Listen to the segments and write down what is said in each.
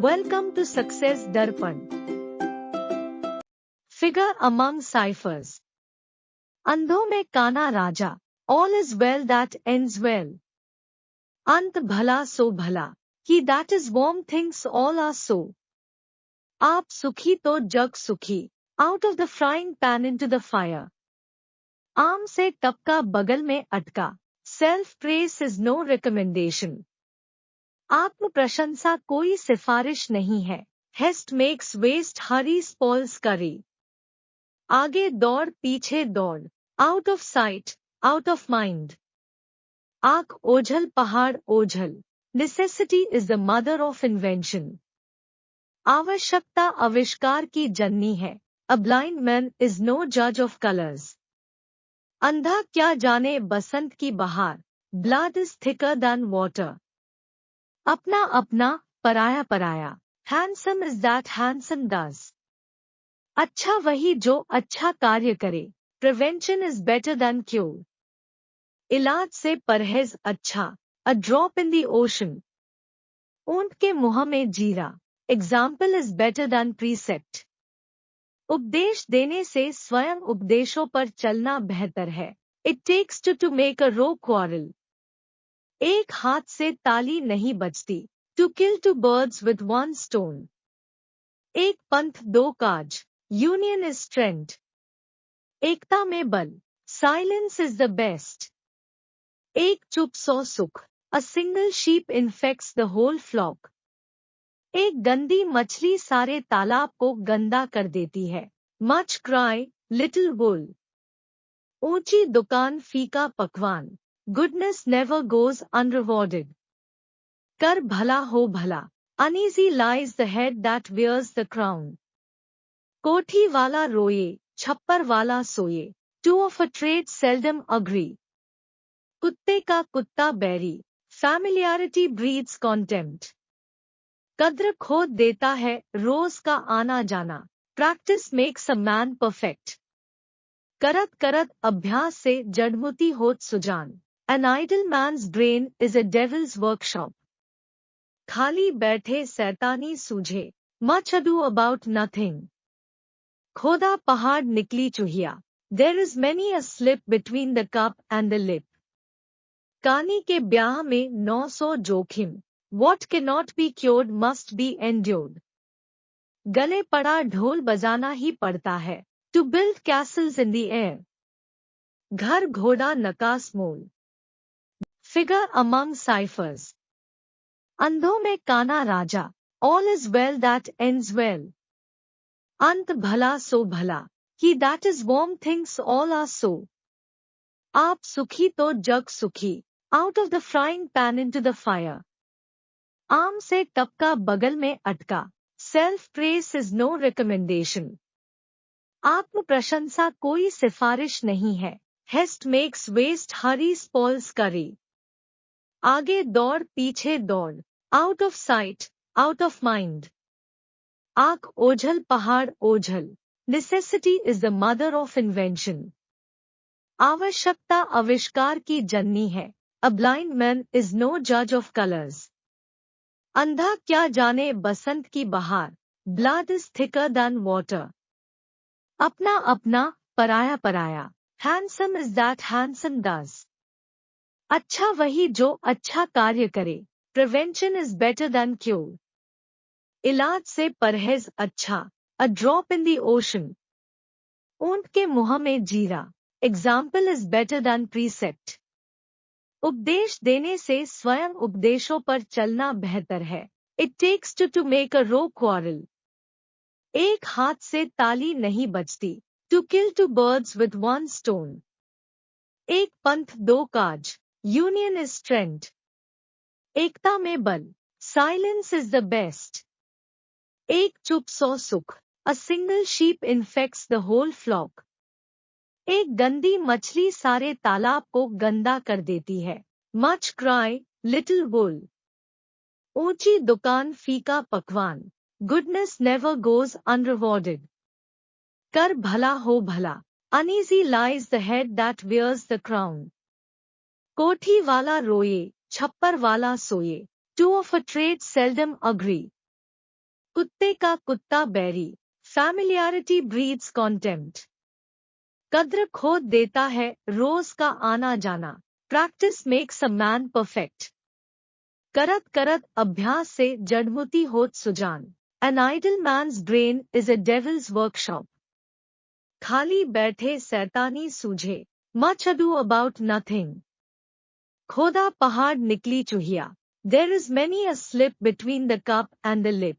Welcome to Success Darpan. Figure among ciphers. अंधों में काना राजा. All is well that ends well. अंत भला सो भला. He that is warm thinks all are so. आप सुखी तो जग सुखी. Out of the frying pan into the fire. आम से टपका बगल में अटका. Self praise is no recommendation. आत्म प्रशंसा कोई सिफारिश नहीं है. Haste makes waste, hurry spoils curry. आगे दौड़ पीछे दौड़. Out of sight, out of mind. आँख ओझल पहाड़ ओझल. Necessity is the mother of invention. आवश्यकता आविष्कार की जननी है. A blind man is no judge of colors. अंधा क्या जाने बसंत की बहार. Blood is thicker than water. अपना अपना पराया पराया. Handsome is that handsome does. अच्छा वही जो अच्छा कार्य करे. Prevention is better than cure. इलाज से परहेज अच्छा. A drop in the ocean. ऊंट के मुंह में जीरा. Example is better than precept. उपदेश देने से स्वयं उपदेशों पर चलना बेहतर है. It takes two to make a row quarrel. एक हाथ से ताली नहीं बजती. To kill two birds with one stone. एक पंथ दो काज. Union is strength. एकता में बल. Silence is the best. एक चुप सौ सुख. A single sheep infects the whole flock. एक गंदी मछली सारे तालाब को गंदा कर देती है. Much cry, little wool. ऊंची दुकान फीका पकवान. Goodness never goes unrewarded. कर भला हो भला. Uneasy lies the head that wears the crown. कोठी वाला रोए, छप्पर वाला सोए. Two of a trade seldom agree. कुत्ते का कुत्ता बैरी. Familiarity breeds contempt. कद्र खो देता है रोज का आना जाना. Practice makes a man perfect. करत करत अभ्यास से जड़मुती होत Sujan. An idle man's brain is a devil's workshop. खाली बैठे सैतानी सूझे. Much ado about nothing. खोदा पहाड़ निकली चूहिया. There is many a slip between the cup and the lip. कानी के ब्याह में 900 जोखिम. What cannot be cured must be endured. गले पड़ा ढोल बजाना ही पड़ता है. To build castles in the air. घर घोड़ा नकास मोल. Figure among ciphers. अंधों में काना राजा. All is well that ends well. अंत भला सो भला. He that is warm thinks all are so. आप सुखी तो जग सुखी. Out of the frying pan into the fire. आम से टपका बगल में अटका. Self praise is no recommendation. आत्म प्रशंसा कोई सिफारिश नहीं है. Haste makes waste, hurry spoils curry. आगे दौड़ पीछे दौड़. Out of sight, out of mind. आँख ओझल पहाड़ ओझल. Necessity is the mother of invention. आवश्यकता आविष्कार की जननी है. A blind man is no judge of colors. अंधा क्या जाने बसंत की बहार. Blood is thicker than water. अपना अपना पराया पराया. Handsome is that handsome does. अच्छा वही जो अच्छा कार्य करे. Prevention is better than cure. इलाज से परहेज अच्छा. A drop in the ocean. ऊंट के मुंह में जीरा. Example is better than precept. उपदेश देने से स्वयं उपदेशों पर चलना बेहतर है. It takes two to make a row quarrel. एक हाथ से ताली नहीं बजती. To kill two birds with one stone. एक पंथ दो काज. Union is strength. एकता में बल. Silence is the best. एक चुप सौ सुख. A single sheep infects the whole flock. एक गंदी मछली सारे तालाब को गंदा कर देती है. Much cry, little wool. ऊंची दुकान फीका पकवान. Goodness never goes unrewarded. कर भला हो भला. Uneasy lies the head that wears the crown. कोठी वाला रोए, छप्पर वाला सोए. Two of a trade seldom agree. कुत्ते का कुत्ता बैरी, फैमिलियरिटी ब्रीड्स कॉन्टेम्प्ट। कद्र खो देता है रोज का आना जाना, practice makes a man perfect. करत करत अभ्यास से जड़मुती होत सुजान, an idle man's brain is a devil's workshop. खाली बैठे सैतानी सूझे, मच अडू अबाउट नथिंग। खोदा पहाड़ निकली चूहिया, there is many a slip between the cup and the lip.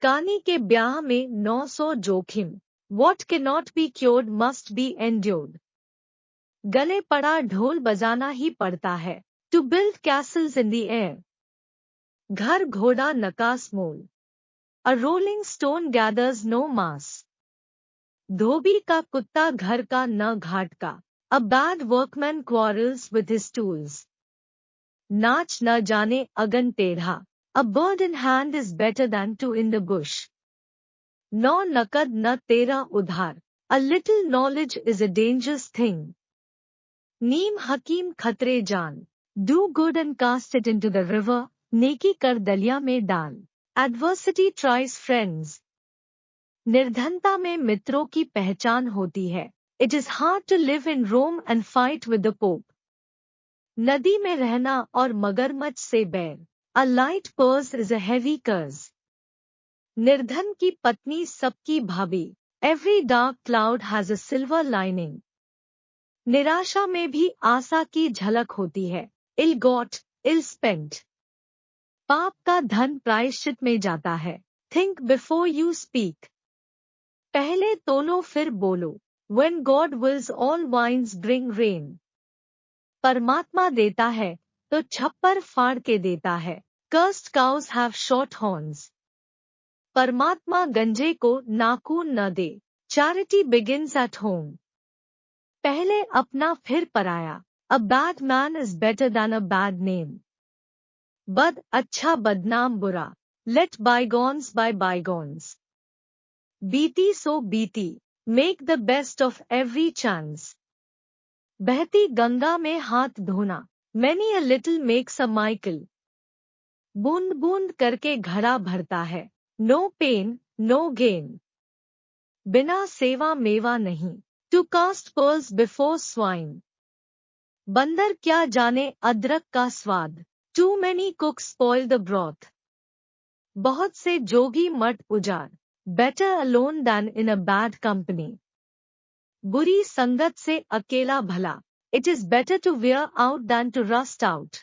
कानी के ब्याह में 900 जोखिम, what can not be cured must be endured. गले पड़ा ढोल बजाना ही पड़ता है, to build castles in the air. घर घोड़ा नकास मोल, a rolling stone gathers no moss. धोबी का कुत्ता घर का न घाट का, a bad workman quarrels with his tools. नाच न जाने अगन टेढ़ा, a bird in hand is better than two in the bush. No nakad na tera udhar, a little knowledge is a dangerous thing. Neem hakim khatre jaan, do good and cast it into the river, neki kar daliya mein dal. Adversity tries friends. निर्धनता में मित्रों की पहचान होती है. It is hard to live in Rome and fight with the Pope. नदी में रहना और मगरमच्छ से बैर, a light purse is a heavy curse. निर्धन की पत्नी सबकी भाभी, every dark cloud has a silver lining. निराशा में भी आशा की झलक होती है, ill got, ill spent. पाप का धन प्रायश्चित में जाता है, think before you speak. पहले तोलो फिर बोलो, when God wills all winds bring rain. परमात्मा देता है तो छप्पर फाड़ के देता है, cursed cows have short horns. परमात्मा गंजे को नाखून न दे, चैरिटी बिगिंस एट होम। पहले अपना फिर पराया, a bad man is better then a bad name. बद अच्छा बदनाम बुरा, लेट बायगॉन्स बाय बायगॉन्स। बीती सो बीती, make the best of every chance. बहती गंगा में हाथ धोना, many a little makes a Michael. बूंद बूंद करके घड़ा भरता है, नो पेन नो गेन। बिना सेवा मेवा नहीं, to cast pearls before swine. बंदर क्या जाने अदरक का स्वाद, too many cooks spoil the broth. बहुत से जोगी मठ उजाड़, better alone than in a bad company. बुरी संगत से अकेला भला, it is better to wear out than to rust out.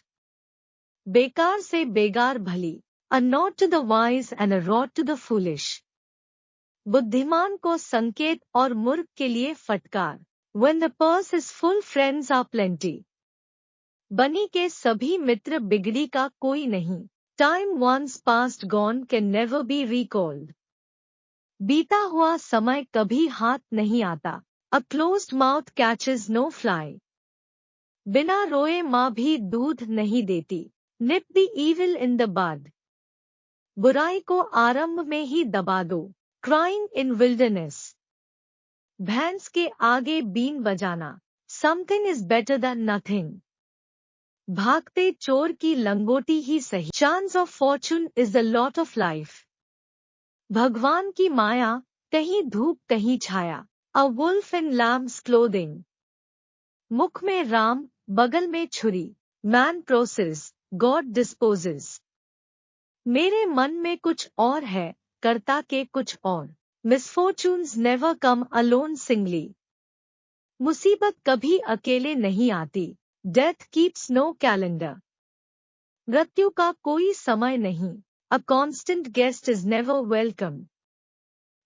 बेकार से बेगार भली, a nod to the wise and a rod to the foolish. बुद्धिमान को संकेत और मूर्ख के लिए फटकार, when the purse is full friends are plenty. बनी के सभी मित्र बिगड़ी का कोई नहीं, time once past gone can never be recalled. बीता हुआ समय कभी हाथ नहीं आता, a closed mouth catches no fly. बिना रोए माँ भी दूध नहीं देती, nip the evil in the bud. बुराई को आरंभ में ही दबा दो, क्राइंग इन विल्डरनेस। भैंस के आगे बीन बजाना, something is better than nothing. भागते चोर की लंगोटी ही सही, chance of fortune is the lot of life. भगवान की माया, कहीं धूप कहीं छाया, a wolf in lamb's clothing. मुख में राम, बगल में छुरी, मैन प्रोसेस, गॉड डिस्पोजेस। मेरे मन में कुछ और है, कर्ता के कुछ और। Misfortunes never come alone singly. मुसीबत कभी अकेले नहीं आती, डेथ कीप्स नो कैलेंडर। मृत्यु का कोई समय नहीं, a constant guest is never welcome.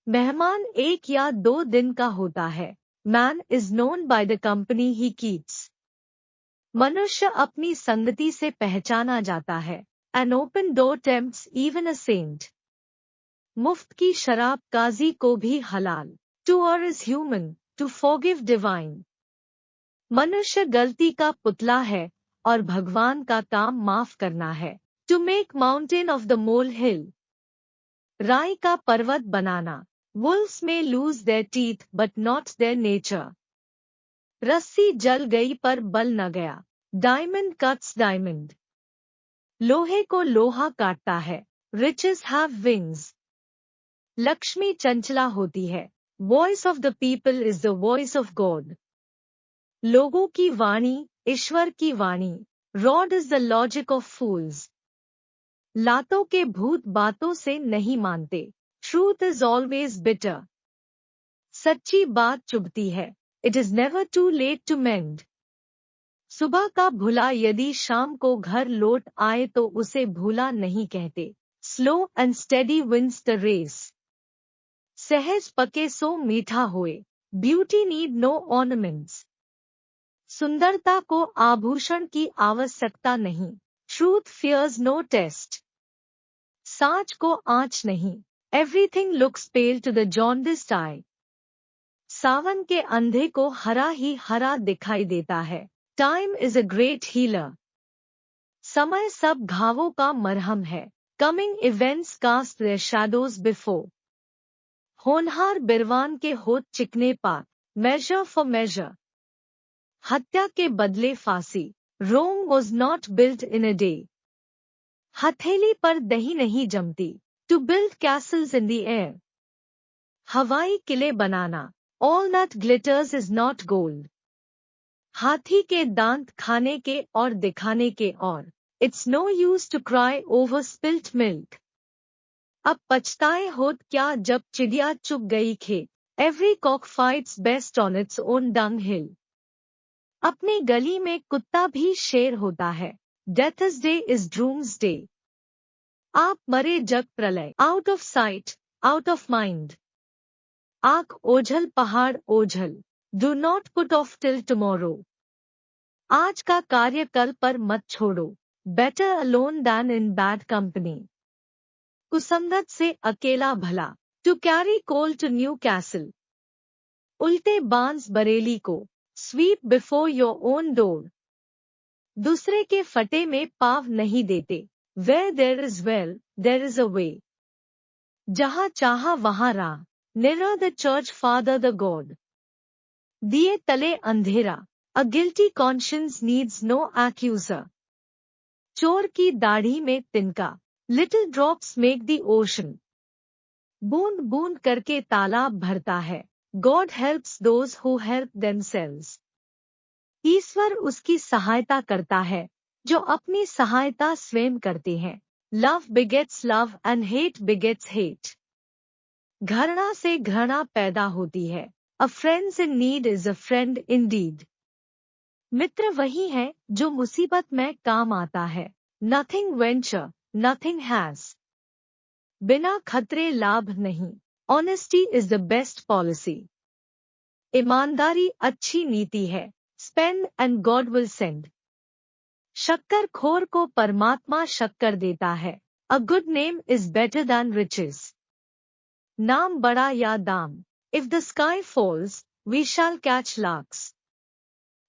मेहमान एक या 2 दिन का होता है, man is known by the company he keeps. मनुष्य अपनी संगति से पहचाना जाता है, An open door tempts even a saint. मुफ्त की शराब काजी को भी हलाल, to err is human, to forgive divine. मनुष्य गलती का पुतला है और भगवान का काम माफ करना है, to make mountain of the molehill. राई का पर्वत बनाना, wolves may lose their teeth but not their nature. रस्सी जल गई पर बल न गया, diamond cuts diamond. लोहे को लोहा काटता है, riches have wings. Lakshmi Chanchala होती है. Voice of the people is the voice of God. लोगों की वाणी, ईश्वर की वाणी. Rod is the logic of fools. लातों के भूत बातों से नहीं मानते. Truth is always bitter. सच्ची बात चुभती है. It is never too late to mend. सुबह का भुला यदि शाम को घर लौट आए तो उसे भूला नहीं कहते. Slow and steady wins the race. सहज पके सो मीठा होए. Beauty need no ornaments. सुंदरता को आभूषण की आवश्यकता नहीं. Truth fears no test. साँच को आँच नहीं. Everything looks pale to the jaundiced eye. सावन के अंधे को हरा ही हरा दिखाई देता है. Time is a great healer. समय सब घावों का मरहम है. Coming events cast their shadows before. होनहार बिरवान के होठ चिकने पात. Measure for measure. हत्या के बदले फांसी. Rome was not built in a day. हथेली पर दही नहीं जमती. To build castles in the air. हवाई किले बनाना. All that glitters is not gold. हाथी के दांत खाने के और दिखाने के और. It's no use to cry over spilt milk. अब पछताए होत क्या जब चिड़िया चुग गई खेत. Every cock fights best on its own dunghill. अपनी गली में कुत्ता भी शेर होता है. Death's day is doomsday. आप मरे जग प्रलय. Out of sight, out of mind. आँख ओझल पहाड़ ओझल. Do not put off till tomorrow. आज का कार्य कल पर मत छोड़ो. Better alone than in bad company. कुसंगत से अकेला भला. To carry coal to Newcastle. उल्टे बांस बरेली को. Sweep before your own door. दूसरे के फटे में पाव नहीं देते. Where there is well, there is a way. जहाँ चाहा वहाँ राह. Nearer the church farther the God. दिए तले अंधेरा. A guilty conscience needs no accuser. चोर की दाढ़ी में तिनका. Little drops make the ocean. बूंद बूंद करके तालाब भरता है. God helps those who help themselves. ईश्वर उसकी सहायता करता है जो अपनी सहायता स्वयं करते हैं. Love begets love and hate begets hate. घृणा से घृणा पैदा होती है. A friend in need is a friend indeed. मित्र वही है जो मुसीबत में काम आता है. Nothing venture, nothing has. बिना खतरे लाभ नहीं. Honesty is the best policy. ईमानदारी अच्छी नीति है. Spend and God will send. शक्कर खोर को परमात्मा शक्कर देता है. A good name is better than riches. नाम बड़ा या दाम. If the sky falls, we shall catch larks.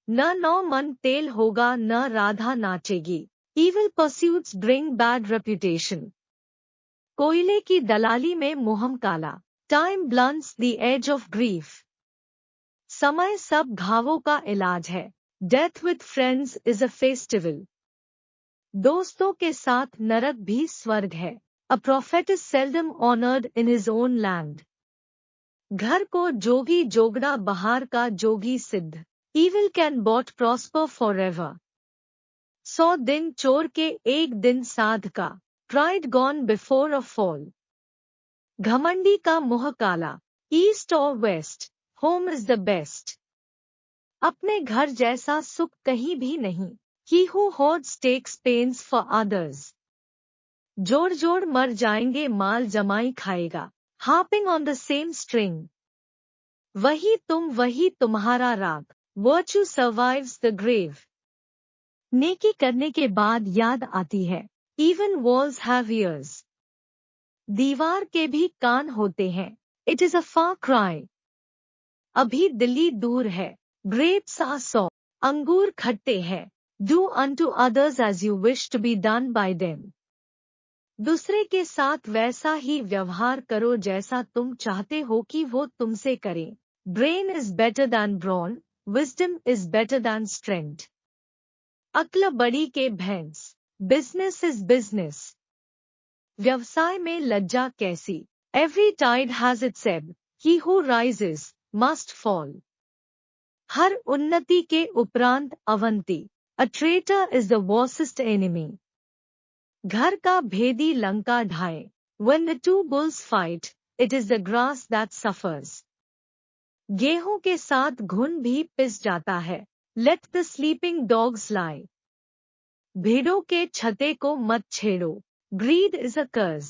न नौ मन तेल होगा न Radha नाचेगी. Evil pursuits bring bad reputation. कोयले की दलाली में मुहम काला. Time blunts the edge of grief. समय सब घावों का इलाज है. Death with friends is a festival. दोस्तों के साथ नरक भी स्वर्ग है. A prophet is seldom honored in his own land. घर को जोगी जोगड़ा बहार का जोगी सिद्ध. Evil can bought prosper forever. 100 दिन चोर के एक दिन साध का. Pride gone before a fall. घमंडी का मुँह काला. East or west, home is the best. अपने घर जैसा सुख कहीं भी नहीं. He who hoards takes pains for others. जोड़ जोड़ मर जाएंगे माल जमाई खाएगा. Harping on the same string. वही तुम वही तुम्हारा राग. Virtue survives the grave. नेकी करने के बाद याद आती है. Even walls have ears. दीवार के भी कान होते हैं. It is a far cry. अभी दिल्ली दूर है. Grapes are sour. अंगूर खट्टे हैं. Do unto others as you wish to be done by them. दूसरे के साथ वैसा ही व्यवहार करो जैसा तुम चाहते हो कि वो तुमसे करें. Brain is better than brawn, wisdom is better than strength. अक्ल बड़ी के भैंस. Business is business. व्यवसाय में लज्जा कैसी? Every tide has its ebb. He who rises must fall. हर उन्नति के उपरांत Avanti. A traitor is the worst enemy. घर का भेदी लंका ढाए. When the two bulls fight, it is the grass that suffers. गेहूं के साथ घुन भी पिस जाता है. Let the sleeping dogs lie. भेड़ों के छते को मत छेड़ो. Greed is a curse.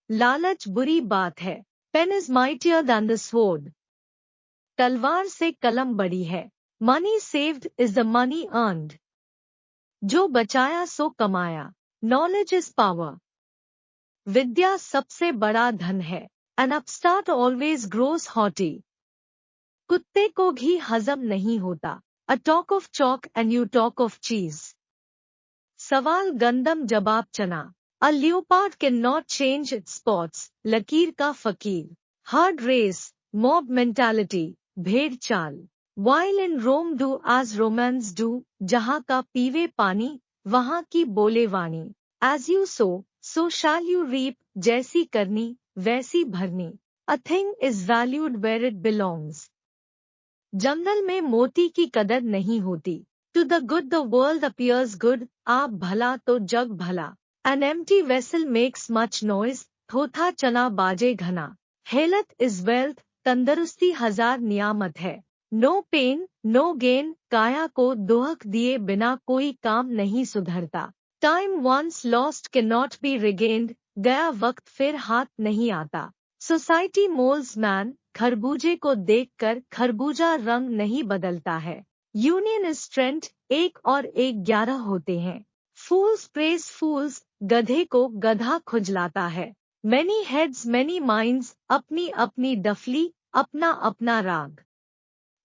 लालच बुरी बात है. Pen is mightier than the sword. तलवार से कलम बड़ी है. Money saved is the money earned. जो बचाया सो कमाया. Knowledge is power. विद्या सबसे बड़ा धन है. An upstart always grows haughty. कुत्ते को घी हजम नहीं होता. A talk of chalk and you talk of cheese. सवाल गंदम जवाब चना. A leopard cannot change its spots. लकीर का फकीर. Herd race, mob mentality, भेड़ चाल. While in Rome do as Romans do. जहाँ का पीवे पानी, वहाँ की बोले वाणी. As you sow, so shall you reap. जैसी करनी, वैसी भरनी. A thing is valued where it belongs. जंगल में मोती की कदर नहीं होती. To the good the world appears good. आप भला तो जग भला. An empty vessel makes much noise. थोथा चना बाजे घना. Health is wealth. तंदुरुस्ती हजार नियामत है. No pain, no gain. काया को दोहक दिए बिना कोई काम नहीं सुधरता. Time once lost cannot be regained. गया वक्त फिर हाथ नहीं आता. Society molds man. खरबूजे को देखकर खरबूजा रंग नहीं बदलता है. Union is strength. एक और एक 11 होते हैं. Fools praise fools. गधे को गधा खुजलाता है. Many heads many minds. अपनी अपनी डफली, अपना अपना राग.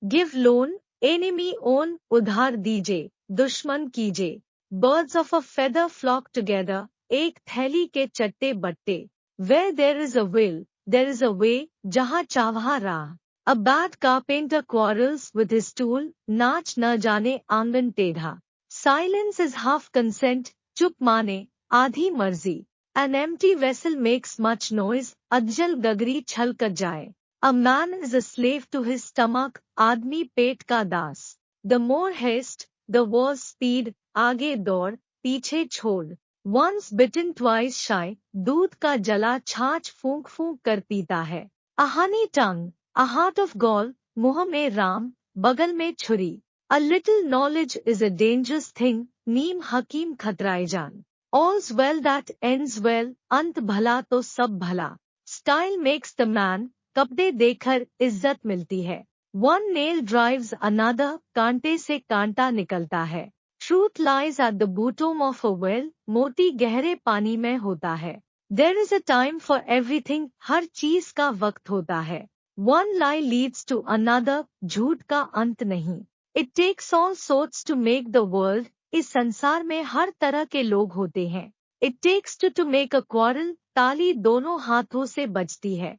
Give loan, enemy own. उधार दीजे, दुश्मन कीजे. Birds of a feather flock together. एक थैली के चट्टे बट्टे. Where there is a will, there is a way. जहाँ चावहा राह. A bad carpenter quarrels with his tool. नाच न जाने आंगन टेढ़ा. Silence is half consent. चुप माने आधी मर्जी. An empty vessel makes much noise. अधजल गगरी छलक जाए. A man is a slave to his stomach. आदमी पेट का दास. The more haste, the worse speed. आगे दौड़, पीछे छोड़. Once bitten twice shy. दूध का जला छाछ फूंक फूंक कर पीता है. A honey tongue, a heart of gall. मुंह में राम, बगल में छुरी. A little knowledge is a dangerous thing. नीम हकीम खतराए जान. All's well that ends well. अंत भला तो सब भला. Style makes the man. कपड़े देखकर इज्जत मिलती है. One nail drives another. कांटे से कांटा निकलता है. Truth lies at the bottom of a well. मोती गहरे पानी में होता है. There is a time for everything. हर चीज का वक्त होता है. One lie leads to another. झूठ का अंत नहीं. It takes all sorts to make the world. इस संसार में हर तरह के लोग होते हैं. It takes two to make a quarrel. ताली दोनों हाथों से बजती है.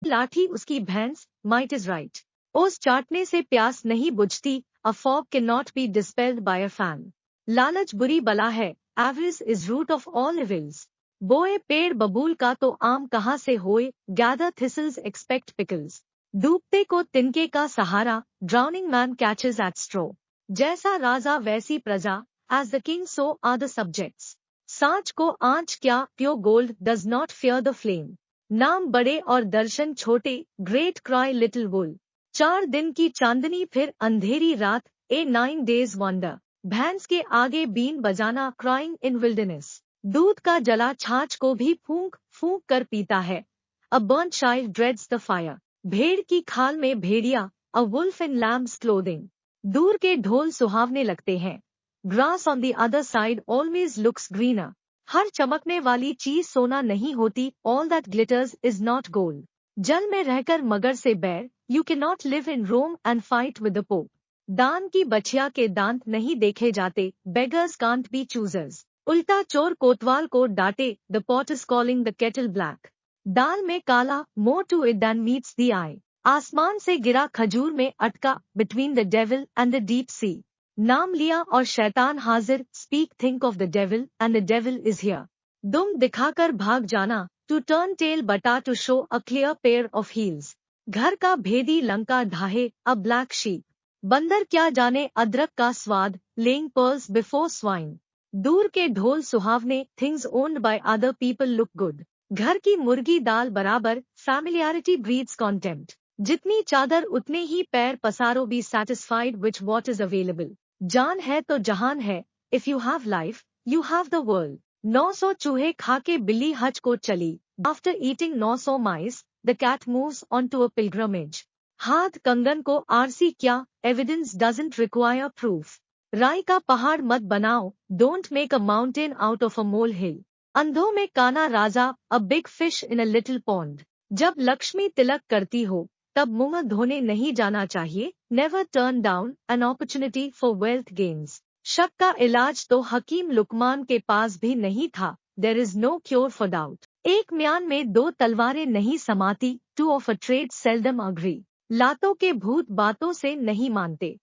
लाठी उसकी भैंस. Might is right. ओस चाटने से प्यास नहीं बुझती. A fog cannot be dispelled by a fan. लालच बुरी बला है. Avarice is root of all evils. बोए पेड़ बबूल का तो आम कहाँ से होए. Gather thistles expect pickles. डूबते को तिनके का सहारा. Drowning man catches at straw. जैसा राजा वैसी प्रजा. As the king so are the subjects. सांच को आंच क्या. Pure gold does not fear the flame. नाम बड़े और दर्शन छोटे. Great cry little wool. 4 दिन की चांदनी फिर अंधेरी रात. A 9 days wonder. भैंस के आगे बीन बजाना. Crying in wilderness. दूध का जला छाछ को भी फूंक फूंक कर पीता है. A burnt child dreads the fire. भेड़ की खाल में भेड़िया. A wolf in lamb's clothing. दूर के ढोल सुहावने लगते हैं. Grass on the other side always looks greener. हर चमकने वाली चीज सोना नहीं होती. All that glitters is not gold. जल में रहकर मगर से बैर. You cannot live in Rome and fight with the Pope. दान की बछिया के दांत नहीं देखे जाते. Beggars can't be choosers. उल्टा चोर कोतवाल को डांटे. The pot is calling the kettle black. दाल में काला. More to it than meets the eye. आसमान से गिरा खजूर में अटका. Between the devil and the deep sea. नाम लिया और शैतान हाजिर. Speak think of the devil and the devil is here. दुम दिखाकर भाग जाना, टू टर्न टेल बटा to show a clear pair of heels. घर का भेदी लंका ढाहे, अ ब्लैक शीप। बंदर क्या जाने अदरक का स्वाद, लेइंग पर्ल्स बिफोर स्वाइन। दूर के ढोल सुहावने, things owned by other people look good. घर की मुर्गी दाल बराबर, फैमिलियरिटी ब्रीड्स कॉन्टेम्प्ट। जितनी चादर उतने ही पैर पसारो, be satisfied with what is available. जान है तो जहान है, if you have life you have the world. 900 चूहे खा के बिल्ली हज को चली। After eating 900 mice, the cat moves on to a pilgrimage. हाथ कंगन को आरसी क्या, एविडेंस डजंट रिक्वायर प्रूफ। राई का पहाड़ मत बनाओ, don't make a mountain out of a molehill. अंधों में काना राजा, a big fish in a little pond. जब लक्ष्मी तिलक करती हो, तब मुंह धोने नहीं जाना चाहिए। Never turn down an opportunity for wealth gains. शक का इलाज तो हकीम लुकमान के पास भी नहीं था। There is no cure for doubt. एक म्यान में दो तलवारें नहीं समाती, two of a trade seldom agree. लातों के भूत बातों से नहीं मानते।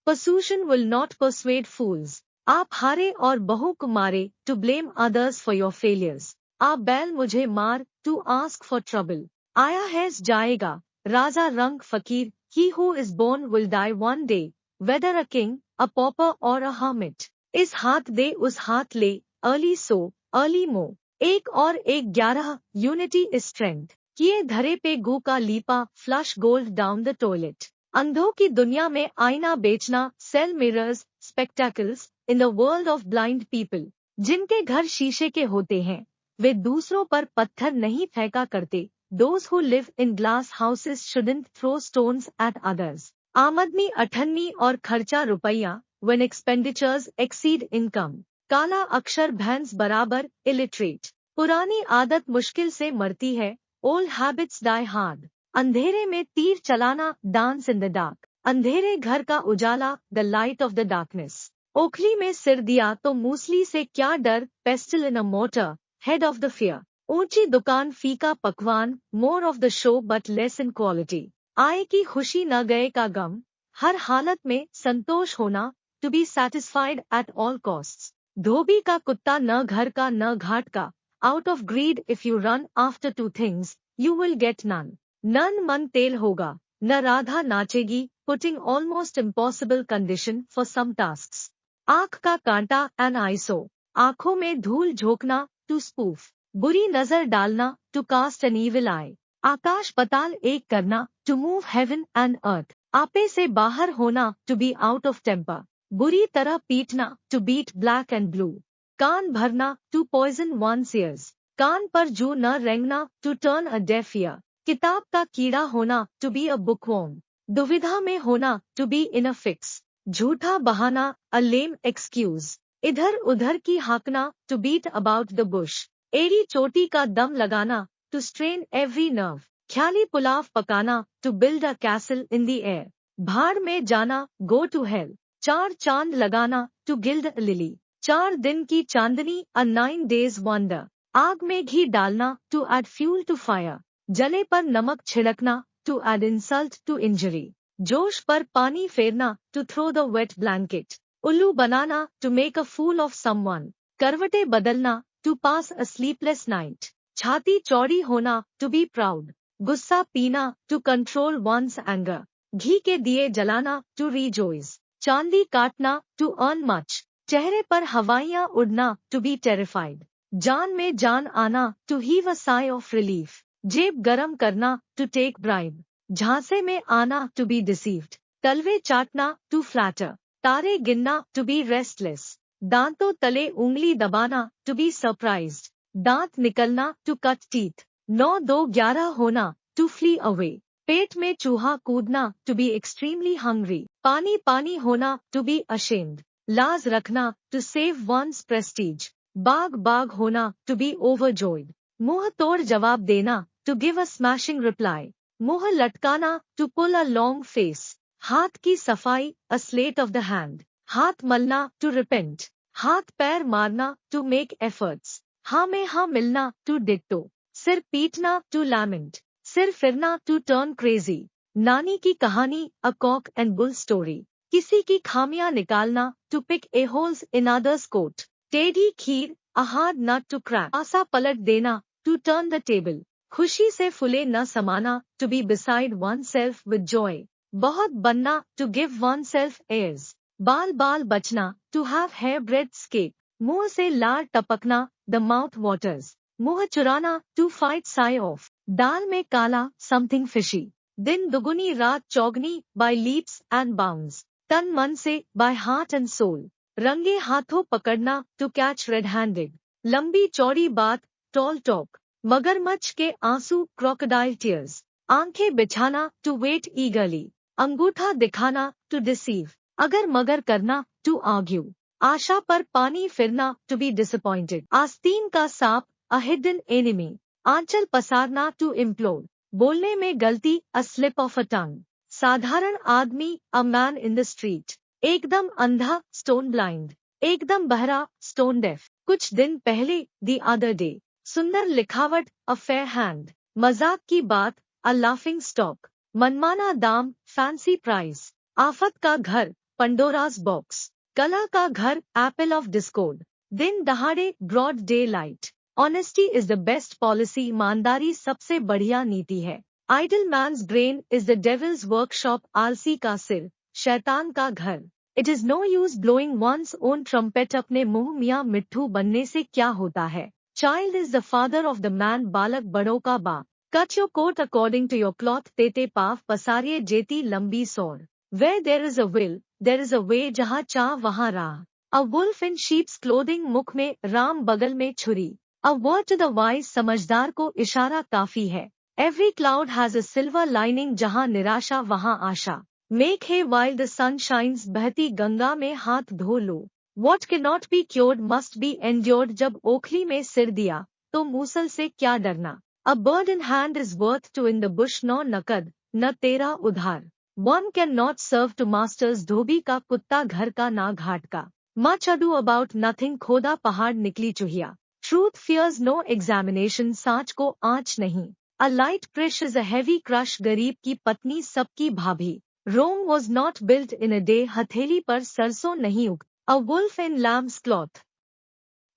Persuasion will not persuade fools. आप हारे और बहू को मारे, to blame others for your failures. आप बैल मुझे मार, to ask for trouble. आया है जाएगा, राजा रंग फकीर, he who is born will die one day, whether a king, a pauper or a hermit. इस हाथ दे उस हाथ ले, early so, early mo. एक और एक 11, unity is strength. किए धरे पे गू का लीपा, flush gold down the toilet. अंधों की दुनिया में आईना बेचना, sell mirrors, spectacles, in the world of blind people. जिनके घर शीशे के होते हैं, वे दूसरों पर पत्थर नहीं फेंका करते। Those who live in glass houses shouldn't throw stones at others. आमदनी 98 और खर्चा रुपया, व्हेन एक्सपेंडिचर्स एक्सीड इनकम। काला अक्षर भैंस बराबर, इलिटरेट। पुरानी आदत मुश्किल से मरती है, ओल्ड हैबिट्स डाई हार्ड। अंधेरे में तीर चलाना, डांस इन द डार्क। अंधेरे घर का उजाला, the light of the darkness. ओखली में सिर दिया तो मूसली से क्या डर, pestle in a mortar, head of the fear. ऊंची दुकान फीका पकवान, more of the show but less in quality. आए की खुशी न गए का गम, हर हालत में संतोष होना, to be satisfied at all costs. धोबी का कुत्ता न घर का न घाट का, out of greed if you run after two things you will get none. नन मन तेल होगा, न राधा नाचेगी, putting almost impossible condition for some tasks. आँख का कांटा एन आइसो, आँखों में धूल झोंकना, टू स्पूफ। बुरी नजर डालना, to cast an evil eye. आकाश पताल एक करना, to move heaven and earth. आपे से बाहर होना, to be out of temper. बुरी तरह पीटना, to beat black and blue. कान भरना, टू पॉइजन वन्स ईयर्स। कान पर जू न रेंगना, to turn a deaf ear. किताब का कीड़ा होना, टू बी अ बुकवॉर्म। दुविधा में होना, to be in a fix. झूठा बहाना, अ लेम एक्सक्यूज। इधर उधर की हाकना, to beat about the bush. एड़ी चोटी का दम लगाना, टू स्ट्रेन एवरी नर्व। ख्याली पुलाव पकाना, to build a castle in the air. भाड़ में जाना, गो टू हेल। चार चांद लगाना, टू गिल्ड अ लिली। 4 दिन की चांदनी, अ 9 days वंडर। आग में घी डालना, to add fuel to fire. जले पर नमक छिड़कना, to add insult to injury. जोश पर पानी फेरना, to throw the wet blanket. उल्लू बनाना, to make a fool of someone. करवटें बदलना, to pass a sleepless night. छाती चौड़ी होना, टू बी प्राउड। गुस्सा पीना, टू कंट्रोल वंस एंगर। घी के दिए जलाना, टू रीजॉइस। चांदी काटना, टू अर्न मच। चेहरे पर हवाइयां उड़ना, टू बी टेरिफाइड। जान में जान आना, to heave a sigh of relief. जेब गरम करना, टू टेक ब्राइब। झांसे में आना, टू बी डिसीव्ड। तलवे चाटना, टू फ्लैटर। तारे गिनना, टू बी रेस्टलेस। दांतों तले उंगली दबाना, टू बी सरप्राइज्ड। दांत निकलना, टू कट टीथ। 9 2 11 होना, टू फ्ली अवे। पेट में चूहा कूदना, टू बी एक्सट्रीमली हंग्री। पानी पानी होना, टू बी अशेम्ड। लाज रखना, टू सेव वंस प्रेस्टीज। बाग बाग होना, टू बी ओवरजॉयड। मुंह तोड़ जवाब देना, to give a smashing reply. मुंह लटकाना, to pull a long face. हाथ की सफाई, a slate of the hand. हाथ मलना, टू रिपेंट। हाथ पैर मारना, टू मेक एफर्ट्स। हाँ में हाँ मिलना, टू डिट्टो। सिर पीटना, टू लैमेंट। सिर फिरना, टू टर्न क्रेजी। नानी की कहानी, a cock and bull story. किसी की खामियां निकालना, to pick a holes in others coat. टेढ़ी खीर, a hard nut to crack, आसा पलट देना, to turn the table, खुशी से फुले न समाना, to be beside oneself with joy, बहुत बनना, to give oneself airs, बाल बाल बचना, to have hairbreadth escape, मुंह से लार टपकना, the mouth waters, मुंह चुराना, to fight sigh off, दाल में काला, something fishy, दिन दुगुनी रात चौगनी, by leaps and bounds, तन मन से, by heart and soul, रंगे हाथों पकड़ना, to catch red-handed, लंबी चौड़ी बात, tall talk, मगरमच्छ के आंसू, crocodile tears, आंखें बिछाना, to wait eagerly, अंगूठा दिखाना, to deceive, अगर मगर करना, to argue, आशा पर पानी फिरना, to be disappointed, आस्तीन का सांप, a hidden enemy, Aanchal पसारना, to implore, बोलने में गलती, a slip of a tongue, साधारण आदमी, a man in the street, एकदम अंधा, stone blind, एकदम बहरा, stone deaf, कुछ दिन पहले, the other day, सुंदर लिखावट, a fair hand, मजाक की बात, a laughing stock, मनमाना दाम, fancy price, आफत का घर, Pandora's box, कला का घर, apple of discord, दिन दहाड़े, broad daylight, honesty is the best policy, ईमानदारी सबसे बढ़िया नीति है, idle man's brain is the devil's workshop, आलसी का सिर, शैतान का घर, it is no use blowing one's own trumpet, अपने मुंह मियां मिट्ठू बनने से क्या होता है, child is the father of the man, बालक बड़ों का बाप, cut your coat according to your cloth, तेते पाव पसारिए जेती लंबी सौर, where there is a will, there is a way, जहाँ चाह वहाँ राह, a wolf in sheep's clothing, मुख में राम बगल में छुरी, a word to the wise, समझदार को इशारा काफी है, every cloud has a silver lining, जहाँ निराशा वहाँ आशा, make hay while the sun shines, बहती गंगा में हाथ धो लो, what cannot be cured must be endured, जब ओखली में सिर दिया तो मूसल से क्या डरना, a bird in hand is worth two in the bush, नौ नकद न तेरा उधार, one cannot serve two masters, धोबी का कुत्ता घर का ना घाट का, much ado about nothing, खोदा पहाड़ निकली चुहिया, truth fears no examination, साँच को आँच नहीं, a light prish is a heavy crush, गरीब की पत्नी सबकी भाभी, Rome was not built in a day, हथेली पर सरसों नहीं उग, a wolf in lamb's cloth,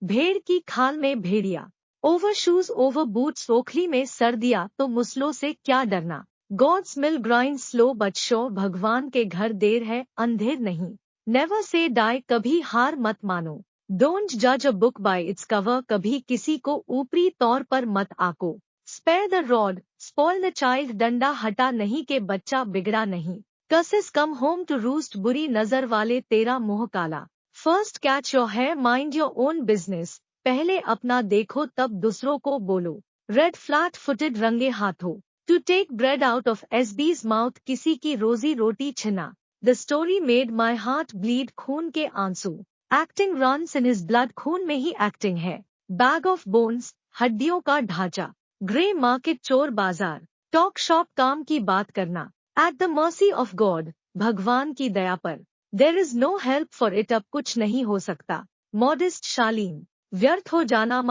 भेड़ की खाल में भेड़िया, over shoes over boots, ओखली में सर दिया तो मुसलों से क्या डरना, God's mill grinds slow but sure, भगवान के घर देर है अंधेर नहीं, never say die, कभी हार मत मानो, don't judge a book by its cover, कभी किसी को ऊपरी तौर पर मत आको, spare the rod, spoil the child, डंडा हटा नहीं के बच्चा बिगड़ा नहीं, curses come home to roost, बुरी नजर वाले तेरा मुंह काला, first catch your hair, mind your own business, पहले अपना देखो तब दूसरों को बोलो, red flat footed, रंगे हाथों, to take bread out of SB's mouth, किसी की रोजी रोटी छिना, the story made my heart bleed, खून के आंसू, acting runs in his blood, खून में ही acting है, bag of bones, हड्डियों का ढांचा, grey market, चोर बाजार, talk shop, काम की बात करना, at the mercy of God, भगवान की दया पर, there is no help for it, अब कुछ नहीं हो सकता, modest शालीन, व्यर्थ हो जाना,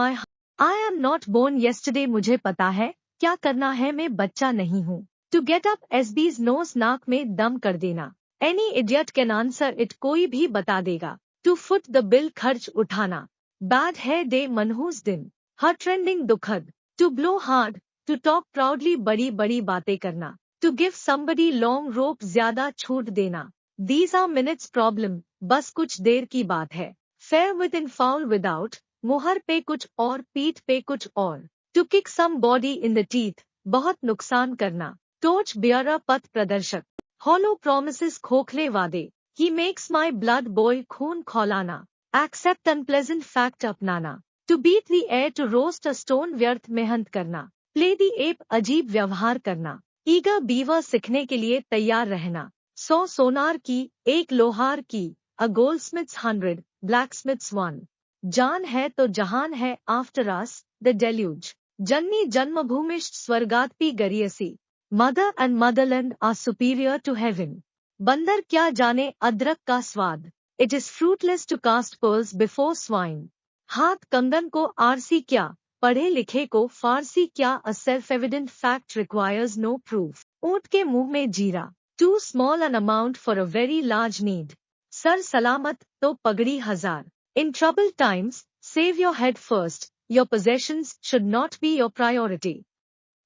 I am not born yesterday, मुझे पता है क्या करना है, मैं बच्चा नहीं हूँ, to get up SB's nose, नाक में दम कर देना, any idiot can answer it, कोई भी बता देगा, to foot the bill, खर्च उठाना, bad hair day, मनहूस दिन, her trending दुखद, to blow hard, to talk proudly, बड़ी बड़ी बातें करना, to give somebody long rope, ज्यादा छूट देना, these are minutes problem, बस कुछ देर की बात है, fair within foul without, मुहर पे कुछ और पीठ पे कुछ और, to kick somebody in the teeth, बहुत नुकसान करना, torch bearer, पथ प्रदर्शक, hollow promises, खोखले वादे, he makes my blood boil, खून खौलाना, accept unpleasant fact, अपनाना, to beat the air, to roast a stone, व्यर्थ मेहनत करना, play the ape, अजीब व्यवहार करना, eager beaver, सीखने के लिए तैयार रहना, 100 सोनार की, एक लोहार की, a goldsmith's 100, blacksmith's 1, जान है तो जहान है, after us, the deluge, Janani जन्मभूमिश्च स्वर्गात्पी गरियसी, mother and motherland are superior to heaven, बंदर क्या जाने अदरक का स्वाद, it is fruitless to cast pearls before swine, हाथ कंगन को आरसी क्या, पढ़े लिखे को फारसी क्या, a self-evident fact requires no proof, ऊंट के मुंह में जीरा, too small an amount for a very large need, sir सलामत तो पगड़ी हजार, in troubled times, Save your head first. Your possessions should not be your priority.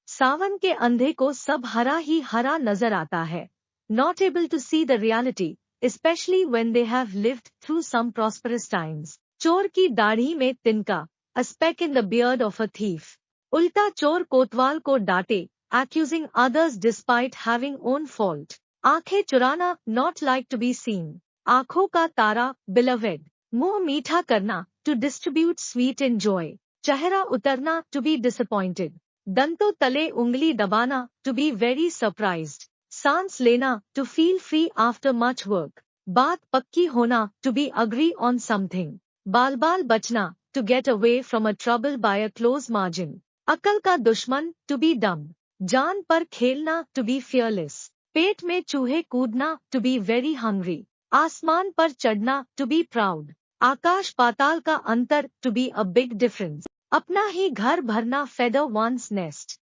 सावन के अंधे को सब हरा ही हरा नजर आता है. Not able to see the reality, especially when they have lived through some prosperous times. चोर की दाढ़ी में तिनका, a speck in the beard of a thief. उल्टा चोर कोतवाल को डांटे, accusing others despite having own fault. आंखें चुराना, not like to be seen. आंखों का तारा, beloved. मुंह मीठा करना, to distribute sweet and joy. चेहरा उतरना, to be disappointed. दंतों तले उंगली दबाना, to be very surprised. सांस लेना, to feel free after much work. बात पक्की होना, to be agree on something. बाल बाल बचना, to get away from a trouble by a close margin. अकल का दुश्मन, to be dumb. जान पर खेलना, to be fearless. पेट में चूहे कूदना, to be very hungry. आसमान पर चढ़ना, to be proud. आकाश पाताल का अंतर, to be a big difference. अपना ही घर भरना, feather one's nest.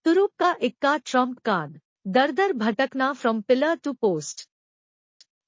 तुरुप का इक्का ट्रम्प कार्ड. दर दर भटकना, from pillar to post.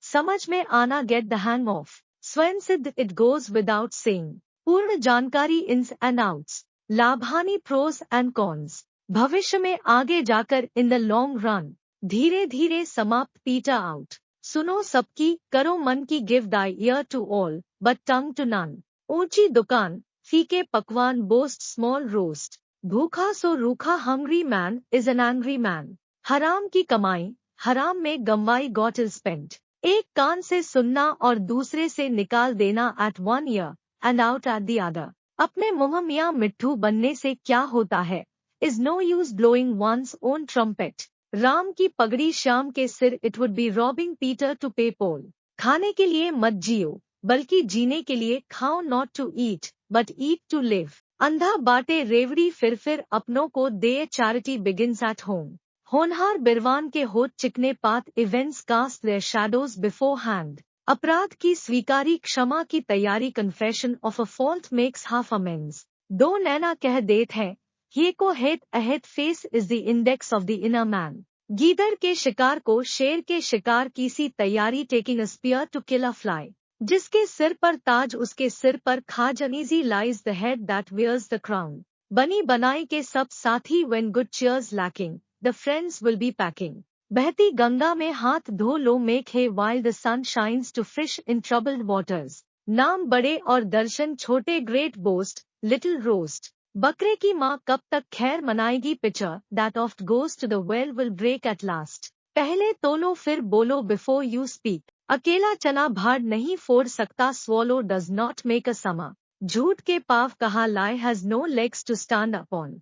समझ में आना, get the hang of. स्वयं सिद्ध, it goes without saying. पूर्ण जानकारी, ins and outs. लाभानी, pros and cons. भविष्य में आगे जाकर, in the long run. धीरे धीरे समाप्त, peter out. सुनो सबकी, करो मन की, give thy ear to all, but tongue to none. ऊंची दुकान, फीके पकवान, boast small roast. भूखा सो रूखा, hungry man is an angry man. हराम की कमाई, हराम में गंवाई, got ill spent. एक कान से सुनना और दूसरे से निकाल देना, at one ear and out at the other. अपने मुंह मियां मिट्ठू बनने से क्या होता है? Is no use blowing one's own trumpet. Ram की पगड़ी श्याम के सिर, it would be robbing Peter to pay Paul. खाने के लिए मत जियो, बल्कि जीने के लिए खाओ, not to eat, but eat to live. अंधा बाटे रेवड़ी फिर अपनों को दे, charity begins at home. होनहार बिरवान के होठ चिकने पात, events cast their shadows beforehand. अपराध की स्वीकारी, क्षमा की तैयारी, confession of a fault makes half amends. दो नैना कह देत है, ये को हेत अहेत, face is the index of the inner man. गीदड़ के शिकार को शेर के शिकार की सी तैयारी, taking a spear to kill a fly. जिसके सिर पर ताज उसके सिर पर खाज, uneasy lies the head that wears the crown. बनी बनाई के सब साथी, when good cheers lacking, the friends will be packing. बहती गंगा में हाथ धो लो, make hay while the sun shines to fish in troubled waters. नाम बड़े और दर्शन छोटे, great boast, little roast. बकरे की माँ कब तक खैर मनाएगी, pitcher that oft goes to the well will break at last. पहले तोलो फिर बोलो, before you speak. अकेला चना भाड़ नहीं फोड़ सकता, swallow does not make a summer. झूठ के पाव कहा, lie has no legs to stand upon.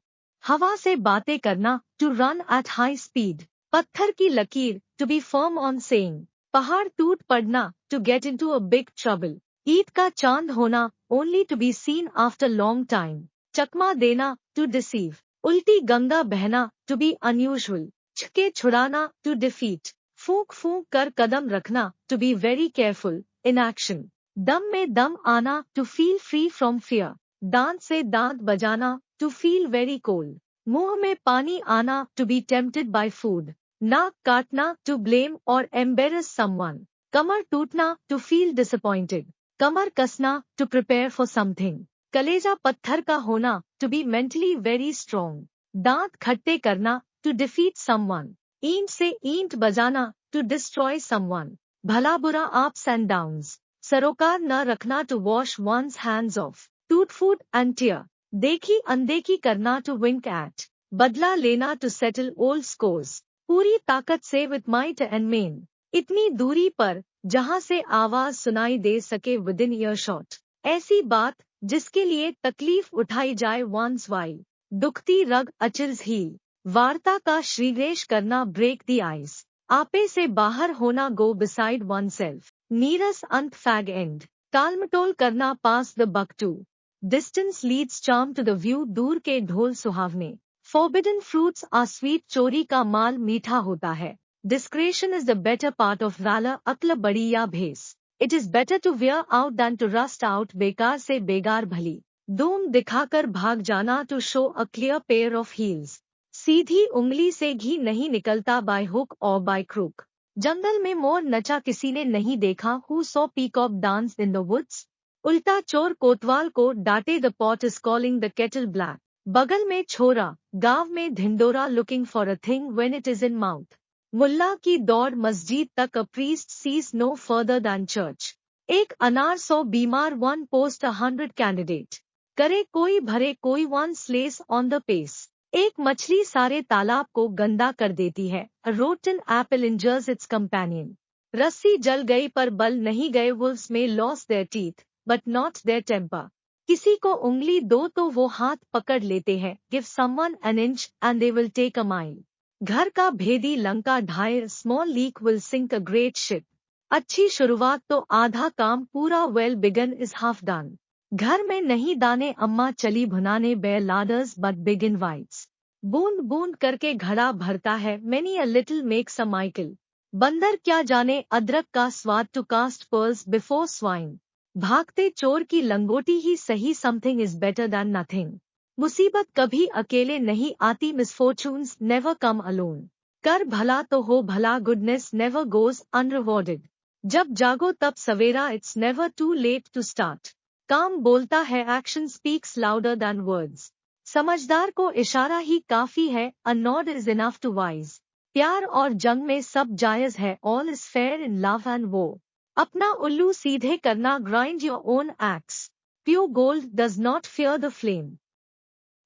हवा से बातें करना, to run at high speed. पत्थर की लकीर, to be firm on saying. पहाड़ टूट पड़ना, to get into a big trouble. Eid का चांद होना, only to be seen after long time. चकमा देना, to deceive. उल्टी गंगा बहना, to be unusual. छके छुड़ाना, to defeat. फूंक फूंक कर कदम रखना, to be very careful, in action. दम में दम आना, to feel free from fear. दांत से दांत बजाना, to feel very cold. मुंह में पानी आना, to be tempted by food. नाक काटना, to blame or embarrass someone. कमर टूटना, to feel disappointed. कमर कसना, to prepare for something. कलेजा पत्थर का होना, to be mentally very strong. दांत खट्टे करना, to defeat someone. ईंट से ईंट बजाना, to destroy someone. भला बुरा, ups and downs. सरोकार न रखना, to wash one's hands off. टूट फूट and tear. देखी अनदेखी करना, to wink at. बदला लेना, to settle old scores. पूरी ताकत से, with might and main. इतनी दूरी पर, जहां से आवाज सुनाई दे सके, within earshot. ऐसी बात, जिसके लिए तकलीफ उठाई जाए, once while. दुखती रग, अचिल्स हील. वार्ता का श्रीगेश करना, break the ice. आपे से बाहर होना, go beside oneself. नीरस अंत, fag end. टालमटोल करना, pass the buck to. Distance leads charm to the view, दूर के ढोल सुहावने. Forbidden fruits are sweet, चोरी का माल मीठा होता है. Discretion is the better part of valor, अक्ल बड़ी या भेस. It is better to wear out than to rust out, बेकार से बेगार भली. धूम दिखाकर भाग जाना, to show a clear pair of heels. सीधी उंगली से घी नहीं निकलता, by hook or by crook. जंगल में मोर नचा किसी ने नहीं देखा, who saw peacock dance in the woods? उल्टा चोर कोतवाल को डांटे, the pot is calling the kettle black. बगल में छोरा, गांव में धिंडोरा, looking for a thing when it is in mouth. मुल्ला की दौड़ मस्जिद तक, a priest sees no further than church. एक अनार 100 बीमार, वन पोस्ट 100 कैंडिडेट। करे कोई भरे कोई, one slays on the pace. एक मछली सारे तालाब को गंदा कर देती है, a rotten apple injures its companion. रस्सी जल गई पर बल नहीं गए, wolves may lose their teeth but not their temper. किसी को उंगली दो तो वो हाथ पकड़ लेते हैं, give someone an inch and they will take a mile. घर का भेदी लंका ढाए, small leak will sink a great ship. अच्छी शुरुआत तो आधा काम पूरा, well begun is half done. घर में नहीं दाने, अम्मा चली भुनाने, bare larders but big in whites. बूंद बूंद करके घड़ा भरता है, many a little makes a mickle. बंदर क्या जाने अदरक का स्वाद, to cast pearls before swine. भागते चोर की लंगोटी ही सही, something is better than nothing. मुसीबत कभी अकेले नहीं आती, मिसफॉर्चून्स नेवर कम अलोन। कर भला तो हो भला, गुडनेस नेवर गोज अनरिवॉर्डेड। जब जागो तब सवेरा, it's never too late to start. काम बोलता है, action speaks louder than words. समझदार को इशारा ही काफी है, a nod is enough to wise. प्यार और जंग में सब जायज है, all is fair in love and war. अपना उल्लू सीधे करना, grind your own axe. Pure gold does not fear the flame.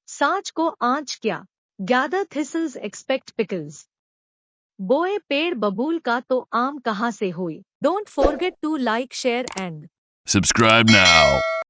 सांच को आंच क्या, गैदर थिसल्स एक्सपेक्ट पिकल्स। बोए पेड़ बबूल का तो आम कहाँ से हुई। Don't forget to like share and Subscribe now.